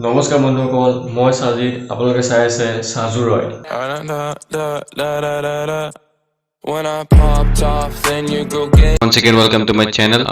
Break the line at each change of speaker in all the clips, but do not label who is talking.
নমস্কাৰ বন্ধুসকল, মই সাজিদ, আপোনালোকে চাই আছে সাজু ৰয়।
Once again, welcome to my channel.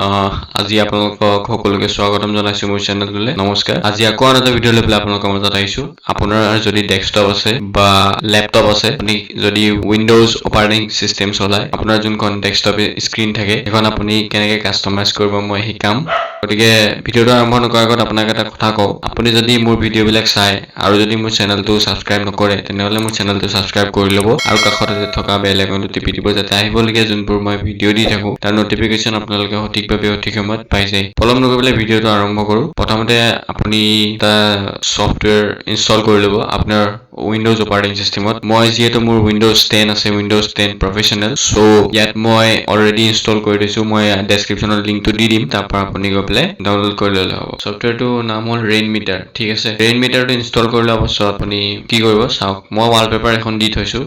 আজি আপোনালোকক সকলোকে স্বাগতম জনাইছো মোৰ চেনেলটোলৈ। নমস্কাৰ। আজি আকৌ এটা ভিডিঅ' লৈ পেলাই আপোনালোকৰ মাজত আহিছো। আপোনাৰ যদি ডেস্কটপ আছে বা ল্যাপটপ আছে, আপুনি যদি উইন্ডোজ অপাৰেটিং সিস্টেম চলায়, আপোনাৰ যোনখন ডেস্কটপ স্ক্ৰীন থাকে, সেইখন আপুনি কেনেকৈ কাষ্টমাইজ কৰিব মই শিকাম। গতিকে ভিডিঅ'টো আৰম্ভ নকৰাৰ আগত আপোনাক এটা কথা কওঁ, আপুনি যদি মোৰ ভিডিঅ'বিলাক চায় আৰু যদি মোৰ চেনেলটো ছাবস্ক্ৰাইব নকৰে, তেনেহ'লে মোৰ চেনেলটো ছাবস্ক্ৰাইব কৰি ল'ব আৰু কাষতে থকা বেল আইকনটো টিপি দিব, যাতে আহিবলগীয়া যোনবোৰ মই ভিডিঅ' দি থাকোঁ তাৰ নটিফিকেশ্যন আপোনালোকে সঠিকভাৱে সঠিক সময়ত পাই যায়। পলম নকৰি পেলাই ভিডিঅ'টো আৰম্ভ কৰোঁ। প্ৰথমতে আপুনি এটা ছফ্টৱেৰ ইনষ্টল কৰি ল'ব আপোনাৰ উইণ্ডোজ অপাৰেটিং চিষ্টেমত। মই যিহেতু মোৰ উইণ্ডোজ 10 আছে, উইণ্ডোজ 10 প্ৰফেশ্যনেল, চ' ইয়াত মই অলৰেডি ইনষ্টল কৰি দিছোঁ। মই ডেছক্ৰিপশ্যনত লিংকটো দি দিম, তাৰ পৰা আপুনি গৈ পেলাই ডাউনলোড কৰি ল'লে হ'ব। ছফ্টৱেৰটোৰ নাম হ'ল ৰেইন মিটাৰ, ঠিক আছে। ৰেইন মিটাৰটো ইনষ্টল কৰি লোৱাৰ পাছত আপুনি কি কৰিব চাওক, মই ৱালপেপাৰ এখন দি থৈছোঁ।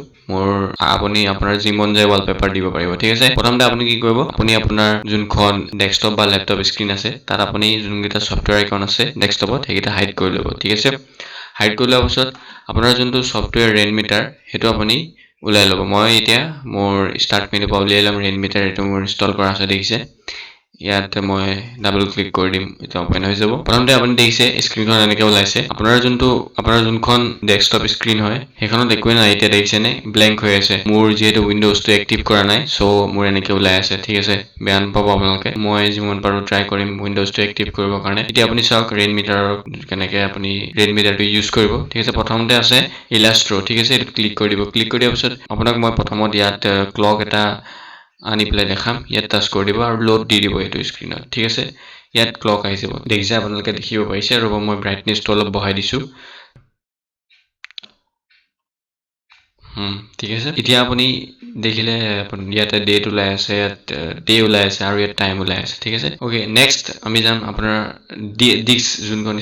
আপুনি আপোনাৰ যি মন যায় ৱালপেপাৰ দিব পাৰিব, ঠিক আছে। প্ৰথমতে আপুনি কি কৰিব, আপুনি আপোনাৰ যোনখন ডেস্কটপ বা ল্যাপটপ স্ক্ৰীন আছে, তাত আপুনি যোনকেইটা ছফ্টৱেৰ আইকন আছে ডেস্কটপত, সেইকেইটা হাইড কৰি ল'ব, ঠিক আছে। হাইড কৰি লোৱাৰ পাছত আপোনাৰ যোনটো ছফ্টৱেৰ ৰেইন মিটাৰ, সেইটো আপুনি ওলাই ল'ব। মই এতিয়া মোৰ ষ্টাৰ্ট মেনুৰ পৰা উলিয়াই ল'ম ৰেইন মিটাৰ, এইটো মোৰ ইনষ্টল কৰা আছে, দেখিছে। ইয়াত মই ডাবল ক্লিক কৰি দিম, এতিয়া অপেন হৈ যাব। প্ৰথমতে আপুনি দেখিছে স্ক্ৰীনখন এনেকৈ ওলাইছে। আপোনাৰ যোনখন ডেস্কটপ স্ক্ৰীন হয়, সেইখনত একোৱে নাই এতিয়া, দেখিছেনে, ব্লেংক হৈ আছে। মোৰ যিহেতু উইণ্ডোজটো এক্টিভ কৰা নাই, চ' মোৰ এনেকৈ ওলাই আছে, ঠিক আছে। বেয়া নাপাব আপোনালোকে, মই যিমান পাৰোঁ ট্ৰাই কৰিম উইণ্ডোজটো এক্টিভ কৰিবৰ কাৰণে। এতিয়া আপুনি চাওক ৰেইন মিটাৰৰ কেনেকৈ আপুনি ৰেইন মিটাৰটো ইউজ কৰিব, ঠিক আছে। প্ৰথমতে আছে ইলাষ্ট্ৰ, ঠিক আছে, এইটো ক্লিক কৰি দিব। ক্লিক কৰি দিয়াৰ পিছত আপোনাক মই প্ৰথমত ইয়াত ক্লক এটা আনি পেলাই দেখাম, ইয়াত টাচ কৰি দিব আৰু লোড দি দিব এইটো স্ক্ৰীনত, ঠিক আছে। ইয়াত ক্লক আহি যাব, দেখিছে, আপোনালোকে দেখিব পাৰিছে। ৰ'ব, মই ব্ৰাইটনেছটো অলপ বঢ়াই দিছোঁ, ঠিক আছে। এতিয়া আপুনি দেখিলে ইয়াতে ডেট ওলাই আছে, ইয়াত ডে ওলাই আছে আৰু ইয়াত টাইম ওলাই আছে, ঠিক আছে। অ'কে, নেক্সট আমি যাম আপোনাৰ ডিস্ক যোনখন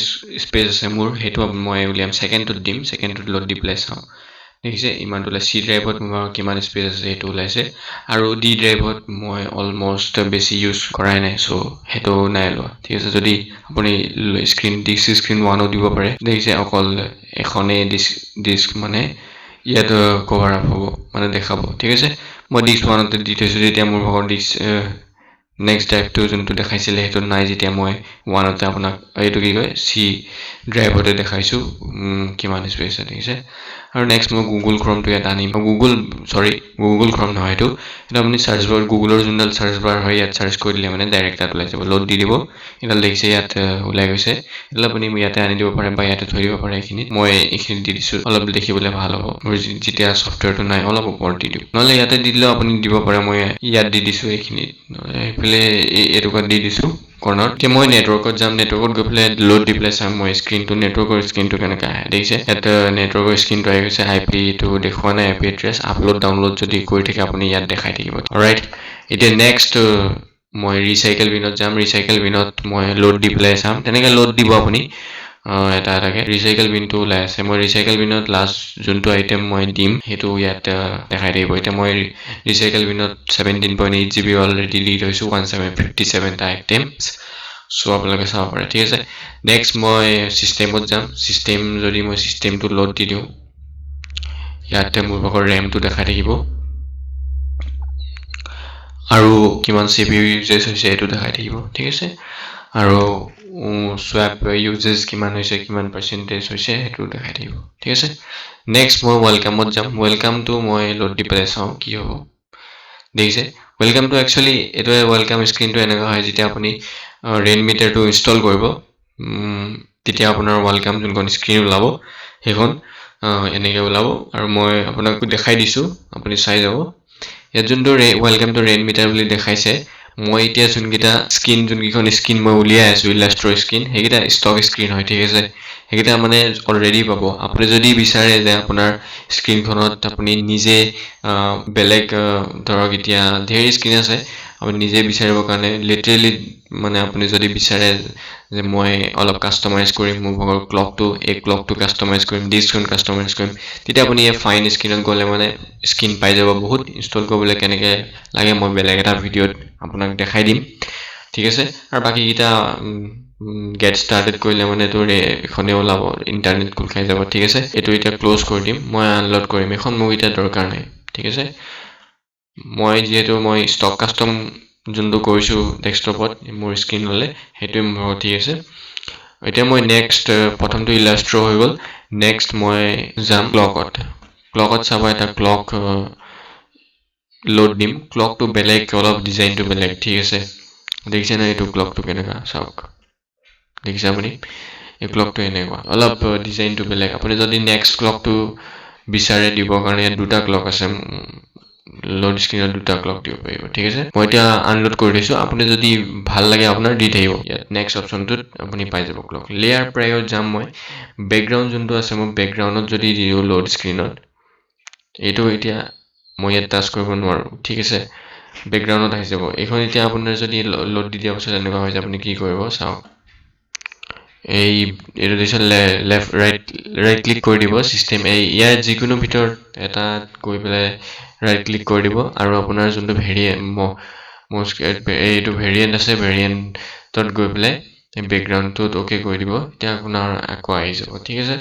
স্পেচ আছে মোৰ, সেইটো মই উলিয়াম ছেকেণ্ডটোত দিম, ছেকেণ্ডটোত লোড দি পেলাই চাওঁ, দেখিছে ইমানটো ওলাই। চি ড্ৰাইভত মোৰ কিমান স্পেচ আছে সেইটো ওলাইছে, আৰু ডি ড্ৰাইভত মই অলমষ্ট বেছি ইউজ কৰাই নাই, চ' সেইটো নাই লোৱা, ঠিক আছে। যদি আপুনি ডিস্ক স্ক্ৰীন 1ও দিব পাৰে, দেখিছে অকল এখনেই ডিস্ক মানে ইয়াত কভাৰ আপ হ'ব, মানে দেখাব, ঠিক আছে। মই ডিস্ক 1তে দি থৈছোঁ, যেতিয়া মোৰ ভাগৰ ডিস্ক নেক্সট ড্ৰাইভটো যোনটো দেখাইছিলে সেইটো নাই, যেতিয়া মই 1তে আপোনাক এইটো কি কয় চি ড্ৰাইভতে দেখাইছোঁ কিমান স্পেচ আছে, ঠিক আছে। আৰু নেক্সট মই গুগল ক্ৰমটো ইয়াত আনিম। গুগল ক্ৰম নহয়, এইটো আপুনি চাৰ্চ বাৰ, গুগলৰ যোনডাল চাৰ্চ বাৰ হয়, ইয়াত চাৰ্চ কৰি দিলে মানে ডাইৰেক্ট তাত ওলাই যাব। লোড দি দিব, এইডাল দেখিছে ইয়াত ওলাই গৈছে। এইডাল আপুনি ইয়াতে আনি দিব পাৰে বা ইয়াতে থৈ দিব পাৰে। এইখিনিত মই এইখিনিত দি দিছোঁ, অলপ দেখিবলৈ ভাল হ'ব। মোৰ যেতিয়া ছফ্টৱেৰটো নাই অলপ ওপৰত দি দিওঁ, নহ'লে ইয়াতে দি দিলেও আপুনি দিব পাৰে। মই ইয়াত দি দিছোঁ এইখিনিত, এইফালে এইটুকুৰাত দি দিছোঁ কৰ্ণত। এতিয়া মই নেটৱৰ্কত যাম, নেটৱৰ্কত গৈ পেলাই লোড দি পেলাই চাম মই স্ক্ৰীনটো, নেটৱৰ্কৰ স্ক্ৰীনটো কেনেকৈ আহে, দেখিছে। ইয়াত নেটৱৰ্কৰ স্ক্ৰীনটো আহি গৈছে, IP টো দেখুওৱা নাই, IP এড্ৰেছ আপলোড ডাউনলোড যদি কৰি থাকে আপুনি ইয়াত দেখাই থাকিব, ৰাইট। এতিয়া নেক্সট মই ৰিচাইকেল বিনত যাম। ৰিচাইকেল বিনত মই লোড দি পেলাই চাম, তেনেকৈ লোড দিব আপুনি এটা এটাকৈ। ৰিচাইকেল বিনটো ওলাই আছে, মই ৰিচাইকেল বিনত লাষ্ট যোনটো আইটেম মই দিম সেইটো ইয়াত দেখাই থাকিব। এতিয়া মই ৰিচাইকেল বিনত 17.8 GB অলৰেডি দি থৈছোঁ, 1757টা আইটেমছ, চ' আপোনালোকে চাব পাৰে, ঠিক আছে। নেক্সট মই ছিষ্টেমত যাম। যদি মই ছিষ্টেমটো লোড দি দিওঁ, ইয়াতে মোৰ ভাগৰ ৰেমটো দেখাই থাকিব আৰু কিমান CPU ইউজেছ হৈছে সেইটো দেখাই থাকিব, ঠিক আছে। আৰু স্ৱাপ ইউজেছ কিমান হৈছে, কিমান পাৰ্চেণ্টেজ হৈছে সেইটো দেখাই থাকিব, ঠিক আছে। নেক্সট মই ৱেলকামত যাম। ৱেলকামটো মই লোড দি পেলাই চাওঁ কি হ'ব, দেখিছে। ৱেলকামটো একচুৱেলি এইটোৱে, ৱেলকাম স্ক্ৰীনটো এনেকুৱা হয় যেতিয়া আপুনি ৰেইন মিটাৰটো ইনষ্টল কৰিব, তেতিয়া আপোনাৰ ৱেলকাম যোনখন স্ক্ৰীন ওলাব সেইখন এনেকৈ ওলাব। আৰু মই আপোনাক দেখাই দিছোঁ, আপুনি চাই যাব। ইয়াত যোনটো ৱেলকামটো ৰেইন মিটাৰ বুলি দেখাইছে, মই এতিয়া যোনকেইখন স্ক্ৰীন মই উলিয়াই আছোঁ ইলাষ্ট্ৰৰ স্ক্ৰীন, সেইকেইটা ষ্টক স্ক্ৰীন হয়, ঠিক আছে। সেইকেইটা মানে অলৰেডি পাব। আপুনি যদি বিচাৰে যে আপোনাৰ স্ক্ৰীনখনত আপুনি নিজে বেলেগ ধৰক এতিয়া ধেৰ স্ক্ৰীন আছে, আপুনি নিজে বিচাৰিবৰ কাৰণে লিটাৰেলি মানে আপুনি যদি বিচাৰে যে মই অলপ কাষ্টমাইজ কৰিম মোৰ ভাগৰ ক্লকটো কাষ্টমাইজ কৰিম, ডিস্কখন কাষ্টমাইজ কৰিম, তেতিয়া আপুনি এই ফাইন স্ক্ৰীনত গ'লে মানে স্ক্ৰীন পাই যাব। বহুত ইনষ্টল কৰিবলৈ কেনেকৈ লাগে মই বেলেগ এটা ভিডিঅ'ত আপোনাক দেখাই দিম, ঠিক আছে আৰু বাকীকেইটা গেট ষ্টাৰ্টেড কৰিলে মানে তোৰ এখনে ওলাব ইণ্টাৰনেট খোল খাই যাব ঠিক আছে এইটো এতিয়া ক্লোজ কৰি দিম মই আনলোড কৰিম এখন মোক এতিয়া দৰকাৰ নাই ঠিক আছে মই যিহেতু মই ষ্টক কাষ্টম যোনটো কৰিছোঁ ডেস্কটপত মোৰ স্ক্ৰীনলৈ সেইটোৱে মোৰ ঠিক আছে এতিয়া মই নেক্সট প্ৰথমটো ইলাষ্ট্ৰ হৈ গ'ল নেক্সট মই যাম ক্লকত চাব এটা ক্লক লোড দিম ক্লকটো বেলেগ অলপ ডিজাইনটো বেলেগ ঠিক আছে দেখিছে না এইটো ক্লকটো কেনেকুৱা চাওক দেখিছে আপুনি এই ক্লকটো এনেকুৱা অলপ ডিজাইনটো বেলেগ আপুনি যদি নেক্সট ক্লকটো বিচাৰে দিবৰ কাৰণে ইয়াত দুটা ক্লক আছে লোড স্ক্ৰীনত দুটা ক্লক দিব পাৰিব ঠিক আছে মই এতিয়া আনলোড কৰি দিছোঁ আপুনি যদি ভাল লাগে আপোনাৰ দি থাকিব ইয়াত নেক্সট অপশ্যনটোত আপুনি পাই যাব ক্লক লেয়াৰ প্ৰায়ত যাম মই বেকগ্ৰাউণ্ড যোনটো আছে মই বেকগ্ৰাউণ্ডত যদি দিওঁ লোড স্ক্ৰীনত এইটো এতিয়া মই ইয়াত টাচ কৰিব নোৱাৰোঁ ঠিক আছে বেকগ্ৰাউণ্ডত আহি যাব এইখন এতিয়া আপোনাৰ যদি লোড দি দিয়া পাছত এনেকুৱা হৈ যায় আপুনি কি কৰিব চাওক এই এইটো দিছে লেফ্ট ৰাইট ক্লিক কৰি দিব চিষ্টেম এই ইয়াৰ যিকোনো ভিতৰত এটা গৈ পেলাই ৰাইট ক্লিক কৰি দিব আৰু আপোনাৰ যোনটো এইটো ভেৰিয়েণ্ট আছে ভেৰিয়েণ্টত গৈ পেলাই বেকগ্ৰাউণ্ডটোত অ'কে কৰি দিব এতিয়া আপোনাৰ আকৌ আহি যাব ঠিক আছে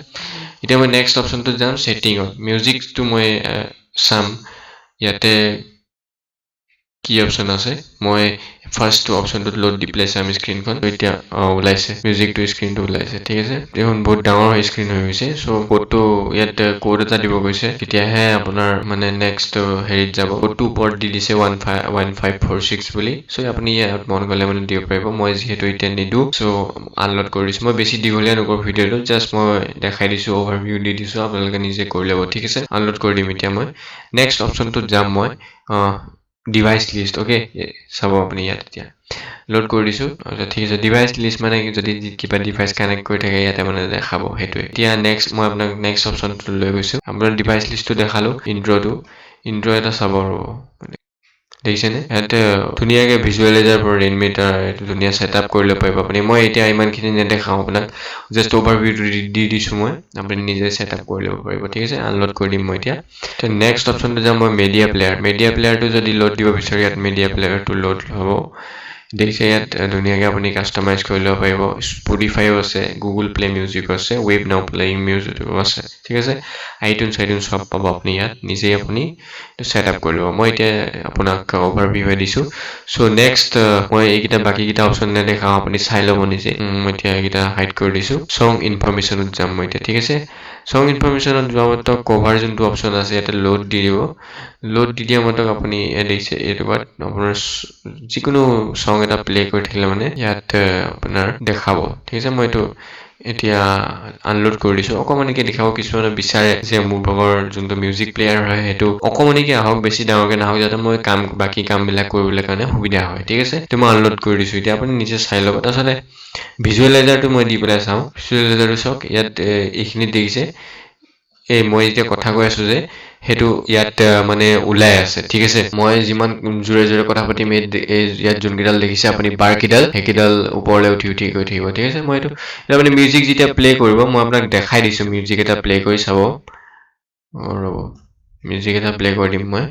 এতিয়া মই নেক্সট অপশ্যনটোত যাম ছেটিঙত মিউজিকটো মই চাম ইয়াতে কি অপশ্যন আছে মই ফাৰ্ষ্টটো অপশ্যনটোত লোড দি পেলাই চাম স্ক্ৰীনখন এতিয়া ওলাইছে মিউজিকটো স্ক্ৰীনটো ওলাইছে ঠিক আছে দেখোন বহুত ডাঙৰ স্ক্ৰীন হৈ গৈছে চ' ক'ডটো ইয়াত ক'ড এটা দিব গৈছে তেতিয়াহে আপোনাৰ মানে নেক্সট হেৰিত যাব ক'ডটো ওপৰত দি দিছে 1546 বুলি চ' আপুনি ইয়াত মন গ'লে মানে দিব পাৰিব মই যিহেতু এতিয়া নিদিওঁ চ' আনলোড কৰি দিছোঁ মই বেছি দীঘলীয়া নকৰোঁ ভিডিঅ'টো জাষ্ট মই দেখাই দিছোঁ অভাৰভিউ দি দিছোঁ আপোনালোকে নিজে কৰি ল'ব ঠিক আছে আনলোড কৰি দিম এতিয়া মই নেক্সট অপশ্যনটোত যাম মই ডিভাইচ লিষ্ট অ'কে চাব আপুনি ইয়াত এতিয়া লোড কৰি দিছোঁ ঠিক আছে ডিভাইচ লিষ্ট মানে যদি কিবা ডিভাইচ কানেক্ট কৰি থাকে ইয়াতে মানে দেখাব সেইটোৱে এতিয়া নেক্সট মই আপোনাক নেক্সট অপশ্যনটো লৈ গৈছোঁ আপোনাৰ ডিভাইচ লিষ্টটো দেখালোঁ ইণ্ট্ৰ এটা চাব ৰ'ব দেখিছেনে ইয়াতে ধুনীয়াকৈ ভিজুৱেলাইজাৰ ৰেইনমিটাৰ এইটো ধুনীয়া ছেটআপ কৰি ল'ব পাৰিব আপুনি মই এতিয়া ইমানখিনি নেদেখাওঁ আপোনাক জাষ্ট অভাৰভিউটো দি দিছোঁ মই আপুনি নিজে ছেটআপ কৰি ল'ব পাৰিব ঠিক আছে আনলোড কৰি দিম মই এতিয়া নেক্সট অপশ্যনটো যাম মই মিডিয়া প্লেয়াৰটো যদি লোড দিব বিচাৰোঁ ইয়াত মিডিয়া প্লেয়াৰটো লোড হ'ব দেখিছে ইয়াত ধুনীয়াকৈ আপুনি কাষ্টমাইজ কৰি ল'ব পাৰিব স্পটিফাইও আছে গুগল প্লে মিউজিকো আছে ৱেব নাও প্লে মিউজিকো আছে ঠিক আছে আইটিউন চব পাব আপুনি ইয়াত নিজেই আপুনি ছেটআপ কৰি ল'ব মই এতিয়া আপোনাক অভাৰভিউ দিছোঁ চ' নেক্সট মই এইকেইটা বাকীকেইটা অপশ্যন নেদেখাওঁ আপুনি চাই ল'ব নিজে মই এতিয়া এইকেইটা হাইড কৰি দিছোঁ চং ইনফৰমেশ্যনত যাম মই এতিয়া ঠিক আছে চং ইনফৰমেশ্যনত যোৱা মাত্ৰক কভাৰ যোনটো অপশ্যন আছে ইয়াতে লোড দি দিব লোড দি দিয়া মাত্ৰক আপুনি দেখিছে এইটো আপোনাৰ যিকোনো চং এটা প্লে কৰি থাকিলে মানে ইয়াত আপোনাৰ দেখাব ঠিক আছে মই এইটো এতিয়া আনলোড কৰি দিছোঁ অকণমানিকে দেখাব কিছুমানে বিচাৰে যে মোৰ ভাগৰ যোনটো মিউজিক প্লেয়াৰ হয় সেইটো অকণমানিকে আহক বেছি ডাঙৰকৈ নাহক যাতে মই বাকী কামবিলাক কৰিবলৈ কাৰণে সুবিধা হয় ঠিক আছে তো মই আনলোড কৰি দিছোঁ এতিয়া আপুনি নিজে চাই ল'ব তাৰপিছতে ভিজুৱেলাইজাৰটো মই দি পেলাই চাওঁ ভিজুৱেলাইজাৰটো চাওক ইয়াত এইখিনিত দেখিছে মই এতিয়া কথা কৈ আছোঁ যে সেইটো ইয়াত মানে ওলাই আছে ঠিক আছে মই যিমান জোৰে জোৰে কথা পাতিম ইয়াত যোনকেইডাল দেখিছে আপুনি বাৰকেইডাল সেইকেইডাল ওপৰলৈ উঠি গৈ থাকিব ঠিক আছে মই এইটো আপুনি মিউজিক যেতিয়া প্লে কৰিব মই আপোনাক দেখাই দিছোঁ মিউজিক এটা প্লে কৰি চাব ৰ'ব মিউজিক এটা প্লে কৰি দিম মই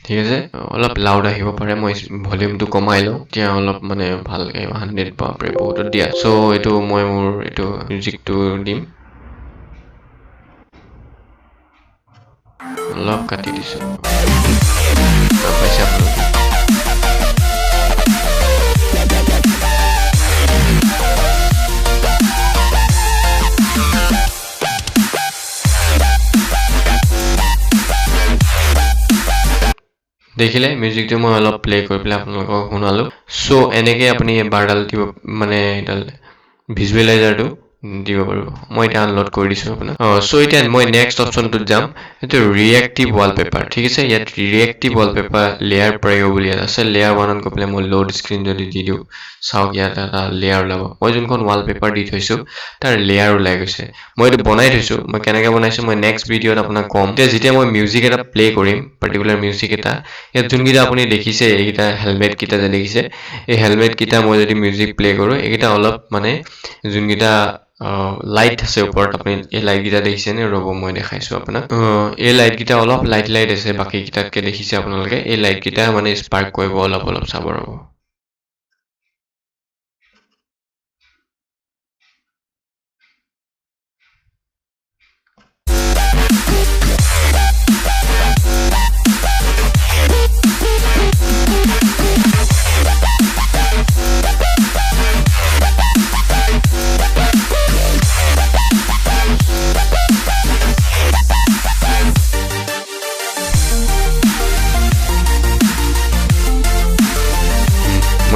ঠিক আছে অলপ লাউড আহিব পাৰে মই ভলিউমটো কমাই লওঁ এতিয়া অলপ মানে ভালকৈ 100 বাপৰে বহুতত দিয়া চ' এইটো মই মোৰ এইটো মিউজিকটো দিম অলপ কাটি দিছোঁ পাইছে আপোনালোকে দেখিলে মিউজিকটো মই অলপ প্লে কৰি পেলাই আপোনালোকক শুনালোঁ চ' এনেকৈ আপুনি বাৰডাল দিব মানে এডাল ভিজুৱেলাইজাৰটো দিব পাৰিব মই এতিয়া আনলোড কৰি দিছোঁ আপোনাক চ' এতিয়া মই নেক্সট অপশ্যনটোত যাম এইটো ৰিয়েক্টিভ ৱালপেপাৰ ঠিক আছে ইয়াত ৰিয়েক্টিভ ৱালপেপাৰ লেয়াৰ প্ৰায়ো বুলি ইয়াত আছে লেয়াৰ 1ত গৈ পেলাই মই লোড স্ক্ৰীন যদি দি দিওঁ চাওক ইয়াত এটা লেয়াৰ ওলাব মই যোনখন ৱালপেপাৰ দি থৈছোঁ তাৰ লেয়াৰ ওলাই গৈছে মই এইটো বনাই থৈছোঁ মই কেনেকৈ বনাইছোঁ মই নেক্সট ভিডিঅ'ত আপোনাক ক'ম যেতিয়া মই মিউজিক এটা প্লে কৰিম পাৰ্টিকুলাৰ মিউজিক এটা ইয়াত যোনকেইটা আপুনি দেখিছে এইকেইটা হেলমেটকেইটা যে দেখিছে এই হেলমেটকেইটা মই যদি মিউজিক প্লে কৰোঁ এইকেইটা অলপ মানে যোনকেইটা লাইট আছে ওপৰত আপুনি এই লাইটকেইটা দেখিছেনে ৰ'ব মই দেখাইছোঁ আপোনাক এই লাইটকেইটা অলপ লাইট আছে বাকীকেইটাতকৈ দেখিছে আপোনালোকে এই লাইটকেইটা মানে স্পাৰ্ক কৰিব অলপ চাব ৰ'ব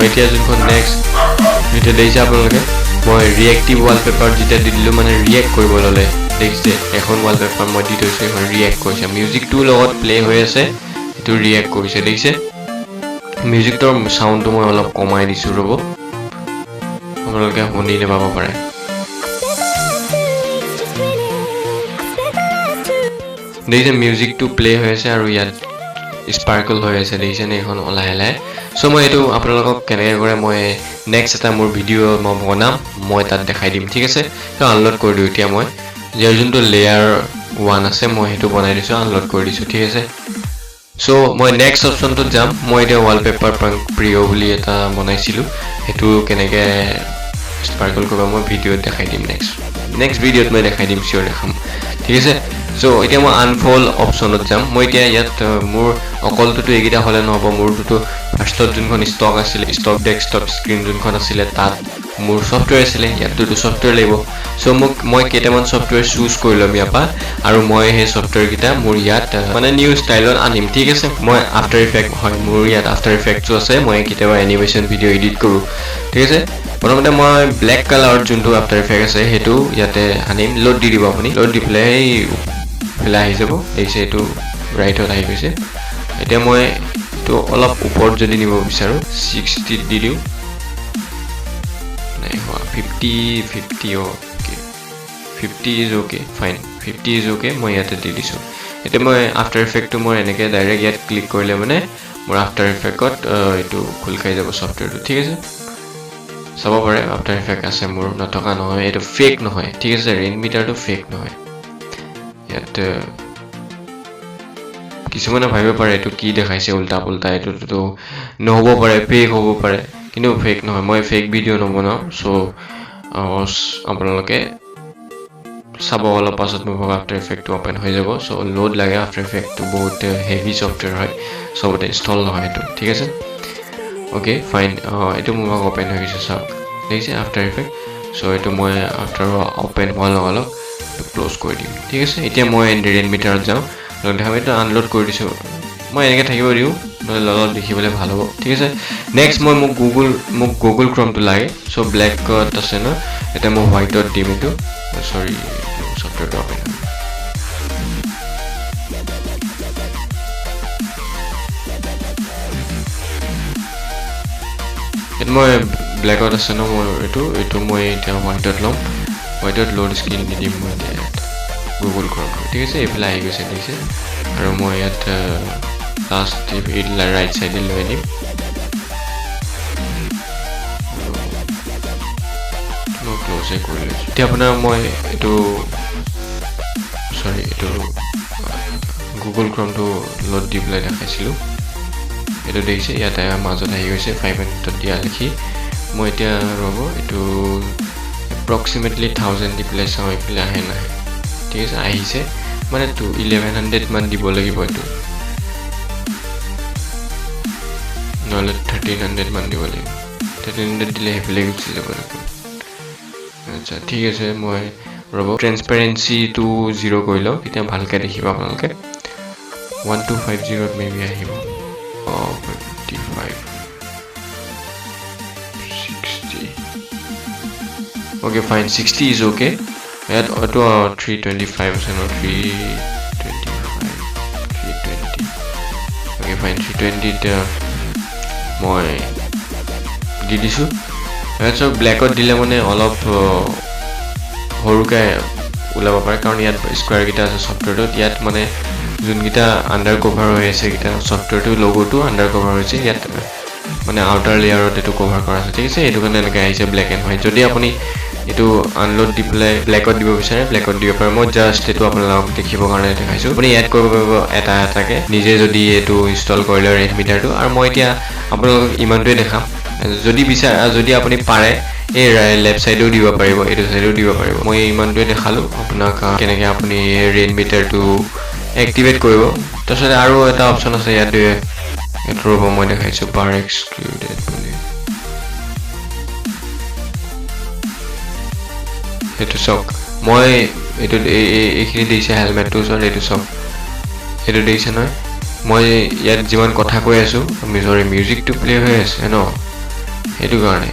এতিয়া যোনখন নেক্সট এতিয়া দেখিছে আপোনালোকে মই ৰিয়েক্টিভ ৱালপেপাৰ যেতিয়া দি দিলোঁ মানে ৰিয়েক্ট কৰিব ল'লে দেখিছে এখন ৱালপেপাৰ মই দি থৈছোঁ এখন ৰিয়েক্ট কৰিছে মিউজিকটোৰ লগত প্লে হৈ আছে এইটো ৰিয়েক্ট কৰিছে দেখিছে মিউজিকটোৰ চাউণ্ডটো মই অলপ কমাই দিছোঁ ৰ'ব আপোনালোকে শুনি নাপাব পাৰে দেখিছে মিউজিকটো প্লে হৈ আছে আৰু ইয়াত স্পাৰ্কল হৈ আছে দেখিছে নে এখন লাহে লাহে চ' মই এইটো আপোনালোকক কেনেকৈ কৰে মই নেক্সট এটা মোৰ ভিডিঅ' মই বনাম মই তাত দেখাই দিম ঠিক আছে ত' আনলোড কৰি দিওঁ এতিয়া মই ইয়াৰ যোনটো লেয়াৰ 1 আছে মই সেইটো বনাই দিছোঁ আনলোড কৰি দিছোঁ ঠিক আছে চ' মই নেক্সট অপশ্যনটোত যাম মই এতিয়া ৱালপেপাৰ প্ৰিয় বুলি এটা বনাইছিলোঁ সেইটো কেনেকৈ স্পাৰ্কল কৰিব মই ভিডিঅ'ত দেখাই দিম নেক্সট ভিডিঅ'ত মই দেখাই দিম চিয়'ৰ দেখাম ঠিক আছে চ' এতিয়া মই আনফল্ড অপশ্যনত যাম মই এতিয়া ইয়াত মোৰ অকলটোতো এইকেইটা হ'লে নহ'ব মোৰটোতো ফাৰ্ষ্টত যোনখন ষ্টক আছিলে ষ্টক ডেস্কটপ স্ক্ৰীণ যোনখন আছিলে তাত মোৰ ছফ্টৱেৰ আছিলে ইয়াততো ছফ্টৱেৰ লাগিব চ' মই কেইটামান ছফ্টৱেৰ চুজ কৰি ল'ম ইয়াৰ পৰা আৰু মই সেই ছফ্টৱেৰকেইটা মোৰ ইয়াত মানে নিউ ষ্টাইলত আনিম ঠিক আছে মই আফটাৰ ইফেক্ট হয় মোৰ ইয়াত আফটাৰ ইফেক্টছো আছে মই কেতিয়াবা এনিমেশ্যন ভিডিঅ' এডিট কৰোঁ ঠিক আছে প্ৰথমতে মই ব্লেক কালাৰত যোনটো আফটাৰ ইফেক্ট আছে সেইটো ইয়াতে আনিম লোড দি দিব আপুনি লোড দি পেলাই পেলাই আহি যাব দেখিছে এইটো ৰাইটত আহি গৈছে এতিয়া মই এইটো অলপ ওপৰত যদি নিব বিচাৰোঁ 60 দি দিওঁ নাই হোৱা 50 okay 50 is okay fine 50 is okay মই ইয়াতে দি দিছোঁ এতিয়া মই আফটাৰ ইফেক্টটো মই এনেকৈ ডাইৰেক্ট ইয়াত ক্লিক কৰিলে মানে মোৰ আফটাৰ ইফেক্টত এইটো খোল খাই যাব ছফ্টৱেৰটো ঠিক আছে চাব পাৰে আফটাৰ ইফেক্ট আছে মোৰ নথকা নহয় এইটো ফেক নহয় ঠিক আছে ৰেইন মিটাৰটো ফেক নহয় ইয়াত কিছুমানে ভাবিব পাৰে এইটো কি দেখাইছে উল্টা পুল্টা এইটোতো নহ'ব পাৰে ফেক হ'ব পাৰে কিন্তু ফেক নহয় মই ফেক ভিডিঅ' নবনাওঁ চ' আপোনালোকে চাব অলপ পাছত মোৰ আফটাৰ ইফেক্টটো অ'পেন হৈ যাব চ' লোড লাগে আফটাৰ ইফেক্টটো বহুত হেভি ছফ্টৱেৰ হয় চবতে ইনষ্টল নহয় এইটো ঠিক আছে অ'কে ফাইন এইটো মোৰ অ'পেন হৈ গৈছে চাওক দেখিছে আফটাৰ ইফেক্ট চ' এইটো মই আফটাৰ অ'পেন হোৱাৰ লগালগ ক্ল'জ কৰি দিম ঠিক আছে এতিয়া মই ৰেইন মিটাৰত যাওঁ এইটো আনলোড কৰি দিছোঁ মই এনেকৈ থাকিব দিওঁ নহ'লে অলপ দেখিবলৈ ভাল হ'ব ঠিক আছে নেক্সট মোক গুগল ক্ৰমটো লাগে চ' ব্লেকত আছে ন এতিয়া মই হোৱাইটত দিম এইটো চৰি ছফ্টৱেৰটো অ'পেন ইয়াত মই ব্লেকত আছে ন মোৰ এইটো মই এতিয়া হোৱাইটত ল'ম হোৱাইটত লোড স্ক্ৰীন দি দিম মই এতিয়া ইয়াত গুগল ক্ৰমটো ঠিক আছে এইফালে আহি গৈছে দেখিছে আৰু মই ইয়াত লাষ্ট ৰাইট চাইডে লৈ আনিম মই ক্ল'জে কৰি লৈছোঁ এতিয়া আপোনাৰ মই এইটো গুগল ক্ৰমটো লোড দি পেলাই দেখাইছিলোঁ এইটো দেখিছে ইয়াতে মাজত আহি গৈছে 5 মিনিটত দিয়া লিখি মই এতিয়া ৰ'ব এইটো এপ্ৰক্সিমেটলি 1000 দি পেলাই চাওঁ এইফালে আহে নাহে ঠিক আছে আহিছে মানে 1100 মান দিব লাগিব এইটো নহ'লে 1300 মান দিব লাগিব 1300 দিলে সেইফালে গুচি যাব লাগিব আচ্ছা ঠিক আছে মই ৰ'ব ট্ৰেন্সপাৰেঞ্চিটো 0 কৰি লওঁ তেতিয়া ভালকৈ দেখিব আপোনালোকে 1250 মেবি আহিব 55 60 okay fine 60 is okay at auto 325 আছে ন 320 okay fine 320 মই দি দিছোঁ চ' ব্লেকত দিলে মানে অলপ সৰুকৈ ওলাব পাৰে কাৰণ ইয়াত স্কুৱাৰকেইটা আছে ছফ্টৱেৰটোত ইয়াত মানে যোনকেইটা আণ্ডাৰ কভাৰ হৈ আছে এইকেইটা ছফ্টৱেৰটো লগোটো আণ্ডাৰ কভাৰ হৈছে ইয়াত মানে আউটাৰ লেয়াৰত এইটো কভাৰ কৰা আছে ঠিক আছে এইটো কাৰণে এনেকৈ আহিছে ব্লেক এণ্ড হোৱাইট যদি আপুনি এইটো আনলোড দি পেলাই ব্লেকত দিব বিচাৰে ব্লেকত দিব পাৰে মই জাষ্ট এইটো আপোনালোকক দেখিবৰ কাৰণে দেখাইছোঁ আপুনি এড কৰিব পাৰিব এটা এটাকৈ নিজে যদি এইটো ইনষ্টল কৰিলে ৰেড মিটাৰটো আৰু মই এতিয়া আপোনালোকক ইমানটোৱে দেখাম যদি বিচাৰে যদি আপুনি পাৰে এই লেফ্ট ছাইডেও দিব পাৰিব এইটো ছাইডেও দিব পাৰিব মই ইমানটোৱে দেখালোঁ আপোনাক কেনেকৈ আপুনি ৰেড মিটাৰটো এক্টিভেট কৰিব তাৰপিছতে আৰু এটা অপশ্যন আছে ইয়াতে এইটো ৰ'ব মই দেখাইছোঁ বাৰ এক্সক্লুডেড বুলি সেইটো চাওক মই এইটো এইখিনি দিছে হেলমেটটো ওচৰত এইটো চাওক এইটো দেখিছে নহয় মই ইয়াত যিমান কথা কৈ আছোঁ মিউজিকটো প্লে হৈ আছে ন সেইটো কাৰণে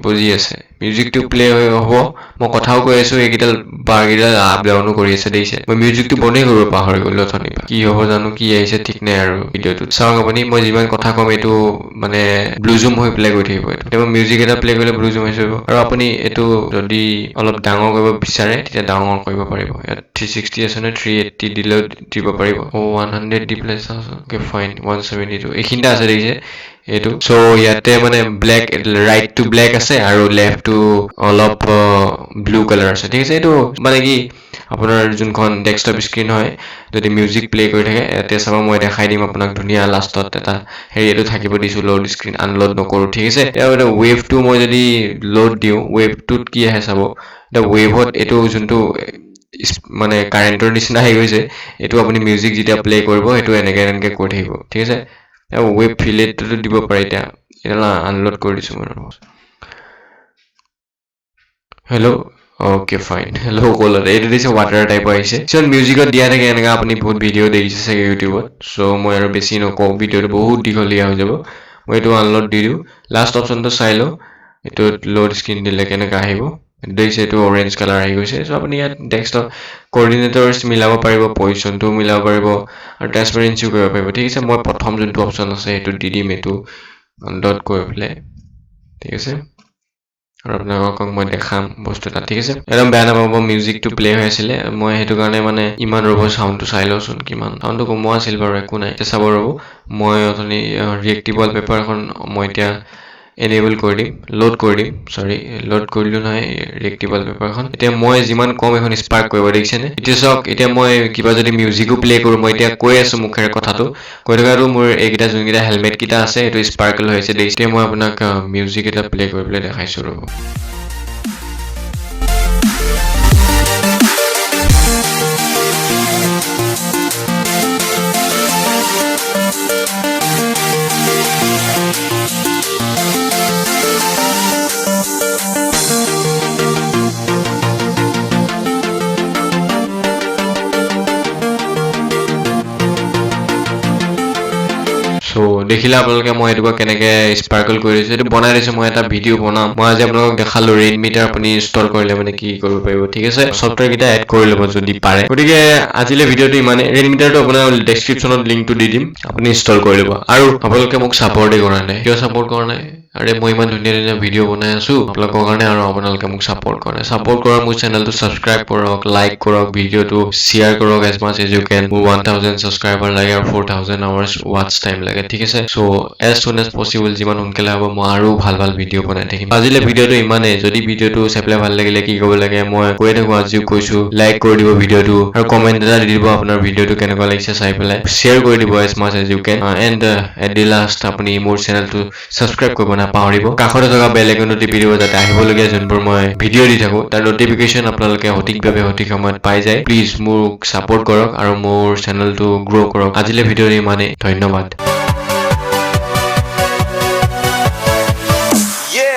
বুজি আছে মিউজিকটো প্লে হ'ব মই কথাও কৈ আছো এইকেইডাল বাৰকেইডাল আপ ডাউনো কৰি আছে দেখিছে মই মিউজিকটো বনেই কৰিব পাহৰি গ'লো অথনিৰ পৰা কি হ'ব জানো কি আহিছে ঠিক নাই আৰু ভিডিঅ'টোত চাওক আপুনি মই যিমান কথা ক'ম এইটো মানে ব্লুজুম হৈ প্লে কৰি থাকিব এইটো মই মিউজিক এটা প্লে কৰিলে ব্লুজুম হৈ যাব আৰু আপুনি এইটো যদি অলপ ডাঙৰ কৰিব বিচাৰে তেতিয়া ডাঙৰ কৰিব পাৰিব ইয়াত 360 আছে নে 380 দিলেও দিব পাৰিব 100 দি প্লেছ অ'কে ফাইন 172 এইখিনিতে আছে দেখিছে এইটো সো ইয়াতে মানে ব্লেক ৰাইট টু ব্লেক আছে আৰু লেফট টু অলপ ব্লু কালাৰ আছে ঠিক আছে এইটো মানে কি আপোনাৰ যোনখন ডেস্কটপ স্ক্ৰীন হয় যদি মিউজিক প্লে কৰি থাকে ইয়াতে চাব মই দেখাই দিম আপোনাক ধুনীয়া লাষ্টত এটা হেৰি এইটো থাকিব দিছোঁ লোড স্ক্ৰীন আনলোড নকৰোঁ ঠিক আছে এতিয়া ৱেভটো মই যদি লোড দিওঁ ৱেভটোত কি আহে চাব এতিয়া ৱেভত এইটো যোনটো মানে কাৰেণ্টৰ নিচিনা হৈ গৈছে এইটো আপুনি মিউজিক যেতিয়া প্লে কৰিব সেইটো এনেকৈ কৰি থাকিব ঠিক আছে ৱেব ফিলেটটো দিব পাৰে এতিয়া আনলোড কৰি দিছোঁ মই হেল্ল' অ'কে ফাইন হেল্ল' কলত এইটো দিছে ৱাটাৰ টাইপ আহিছে কিছুমান মিউজিকত দিয়া থাকে এনেকৈ আপুনি বহুত ভিডিঅ' দেখিছে চাগে ইউটিউবত চ' মই আৰু বেছি নকওঁ ভিডিঅ'টো বহুত দীঘলীয়া হৈ যাব মই এইটো আনলোড দি দিওঁ লাষ্ট অপশ্যনটো চাই লওঁ এইটোত লোড স্ক্ৰীন দিলে কেনেকৈ আহিব দেখিছে এইটো অৰেঞ্জ কালাৰ আহি গৈছে চ' আপুনি ইয়াত ডেস্কটপ কৰ্ডিনেটৰ্ছ মিলাব পাৰিব পজিশ্যনটোও মিলাব পাৰিব আৰু ট্ৰান্সপাৰেঞ্চিও কৰিব পাৰিব ঠিক আছে মই প্ৰথম যোনটো অপশ্যন আছে সেইটো দি দিম এইটো ডট কৰি পেলাই ঠিক আছে আৰু আপোনালোকক মই দেখাম বস্তু এটা ঠিক আছে একদম বেয়া নাপাব মিউজিকটো প্লে হৈ আছিলে মই সেইটো কাৰণে মানে ইমান ৰ'ব চাউণ্ডটো চাই লওঁচোন কিমান চাউণ্ডটো কমোৱা আছিল বাৰু একো নাই এতিয়া চাব ৰ'ব মই অথনি ৰিয়েক্টিভ ৱালপেপাৰখন মই এতিয়া এনেবল কৰি দিম লোড কৰি দিম লোড কৰি দিলোঁ নহয় ৰিয়েক্টিভ ৱালপেপাৰখন এতিয়া মই যিমান কম এখন স্পাৰ্ক কৰিব দেখিছেনে এতিয়া চাওক এতিয়া মই কিবা যদি মিউজিকো প্লে কৰোঁ মই এতিয়া কৈ আছোঁ মুখেৰে কথাটো কৈ থকাটো মোৰ এইকেইটা যোনকেইটা হেলমেটকেইটা আছে সেইটো স্পাৰ্কল হৈছে দেখিছে মই আপোনাক মিউজিক এটা প্লে কৰি পেলাই দেখাইছোঁ ৰ'ব সো দেখিলে আপোনালোকে মই এইটো কেনেকৈ স্পাৰ্কল কৰি দিছোঁ এইটো বনাই দিছোঁ মই এটা ভিডিঅ' বনাম মই আজি আপোনালোকক দেখালোঁ ৰেইন মিটাৰ আপুনি ইনষ্টল কৰিলে মানে কি কৰিব পাৰিব ঠিক আছে ছফ্টৱেৰকেইটা এড কৰি ল'ব যদি পাৰে গতিকে আজিলৈ ভিডিঅ'টো ইমানে ৰেইন মিটাৰটো আপোনাৰ ডেছক্ৰিপশ্যনত লিংকটো দি দিম আপুনি ইনষ্টল কৰি ল'ব আৰু আপোনালোকে মোক ছাপৰ্টেই কৰা নাই কিয় ছাপৰ্ট কৰা নাই আৰে মই ইমান ধুনীয়া ধুনীয়া ভিডিঅ' বনাই আছোঁ আপোনালোকৰ কাৰণে আৰু আপোনালোকে মোক ছাপৰ্ট কৰে ছাপৰ্ট কৰা মোৰ চেনেলটো ছাবস্ক্ৰাইব কৰক লাইক কৰক ভিডিঅ'টো শ্বেয়াৰ কৰক এজ মাছ এজ ইউ কেন মোৰ 1000 ছাবস্ক্ৰাইবাৰ লাগে আৰু 4000 আৱাৰ্ছ ৱাটচ টাইম লাগে ঠিক আছে চ' এজ চুন এজ পচিবল যিমান সোনকালে হ'ব মই আৰু ভাল ভাল ভিডিঅ' বনাই থাকিম আজিলৈ ভিডিঅ'টো ইমানেই যদি ভিডিঅ'টো চাই পেলাই ভাল লাগিলে কি কৰিব লাগে মই কৈ থাকোঁ আজিও কৈছোঁ লাইক কৰি দিব ভিডিঅ'টো আৰু কমেণ্ট এটা দি দিব আপোনাৰ ভিডিঅ'টো কেনেকুৱা লাগিছে চাই পেলাই শ্বেয়াৰ কৰি দিব as much as you can and at the last আপুনি মোৰ চেনেলটো ছাবস্ক্ৰাইব কৰিব নাপাহৰিব কাষতে থকা বেল আইকনটো টিপি দিব যাতে আহিবলগীয়া যোনবোৰ মই ভিডিঅ' দি থাকোঁ তাৰ নটিফিকেশ্যন আপোনালোকে সঠিকভাৱে সঠিক সময়ত পাই যায় প্লিজ মোক ছাপৰ্ট কৰক আৰু মোৰ চেনেলটো গ্ৰ' কৰক আজিলৈ ভিডিঅ'টো ইমানেই ধন্যবাদ